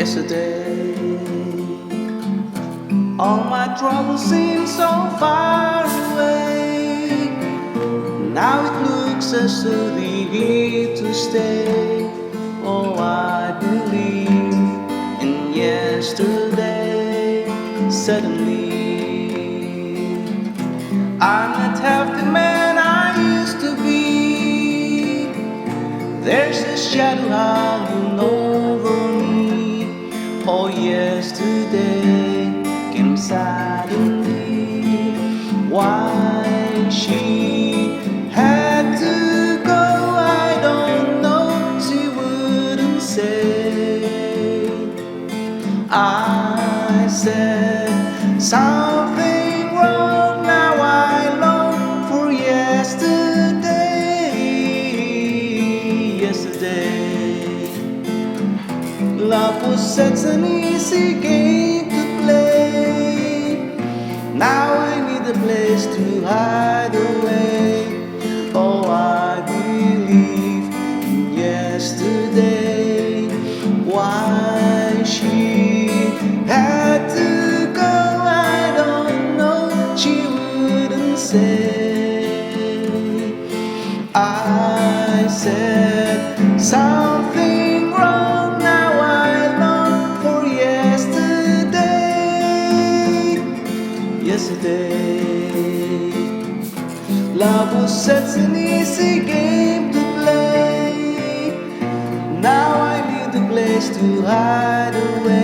Yesterday, all my troubles seem so far away. Now it looks as though they're here to stay. Oh, I believe in yesterday. Suddenly, I'm not half the man I used to be. There's a shadow hanging over me. Oh, yesterday came suddenly. Why she had to go, I don't know. She wouldn't say. I said something wrong. Now I long for yesterday. Yesterday, love was such an easy game to play. Now I need a place to hide away. Oh, I believe in yesterday. Why she had to go, I don't know. She wouldn't say. I said something wrong. Now I long for yesterday. Yesterday, love was such an easy game to play. Now I need a place to hide away.